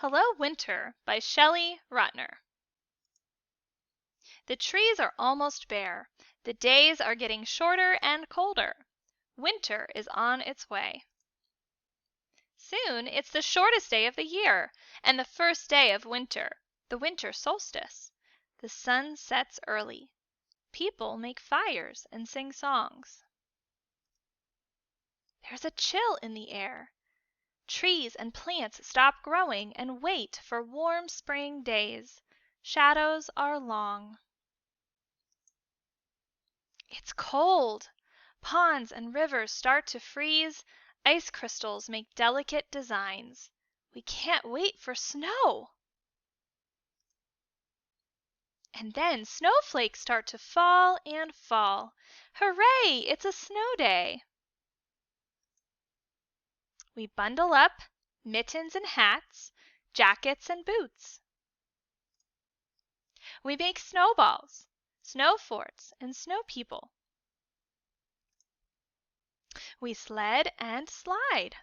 Hello, Winter by Shelley, Rotner. The trees are almost bare. The days are getting shorter and colder. Winter is on its way. Soon it's the shortest day of the year and the first day of winter, the winter solstice. The sun sets early. People make fires and sing songs. There's a chill in the air. Trees and plants stop growing and wait for warm spring days. Shadows are long. It's cold. Ponds and rivers start to freeze. Ice crystals make delicate designs. We can't wait for snow. And then snowflakes start to fall and fall. Hooray! It's a snow day. We bundle up mittens and hats, jackets and boots. We make snowballs, snow forts, and snow people. We sled and slide.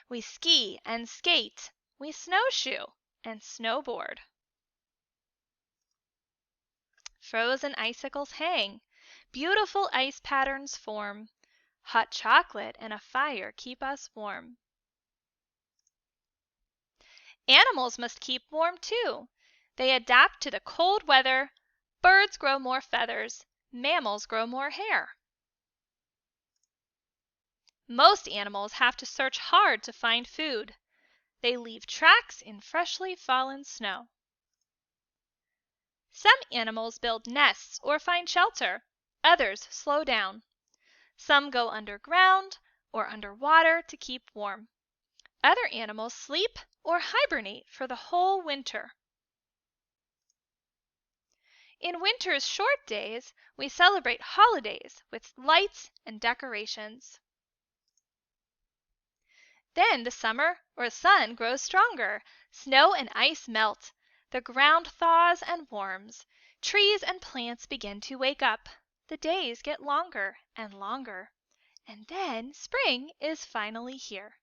We ski and skate. We snowshoe and snowboard. Frozen icicles hang. Beautiful ice patterns form. Hot chocolate and a fire keep us warm. Animals must keep warm too. They adapt to the cold weather. Birds grow more feathers. Mammals grow more hair. Most animals have to search hard to find food. They leave tracks in freshly fallen snow. Some animals build nests or find shelter. Others slow down. Some go underground or underwater to keep warm. Other animals sleep or hibernate for the whole winter. In winter's short days, we celebrate holidays with lights and decorations. Then the summer or sun grows stronger. Snow and ice melt. The ground thaws and warms. Trees and plants begin to wake up. The days get longer and longer. And then spring is finally here.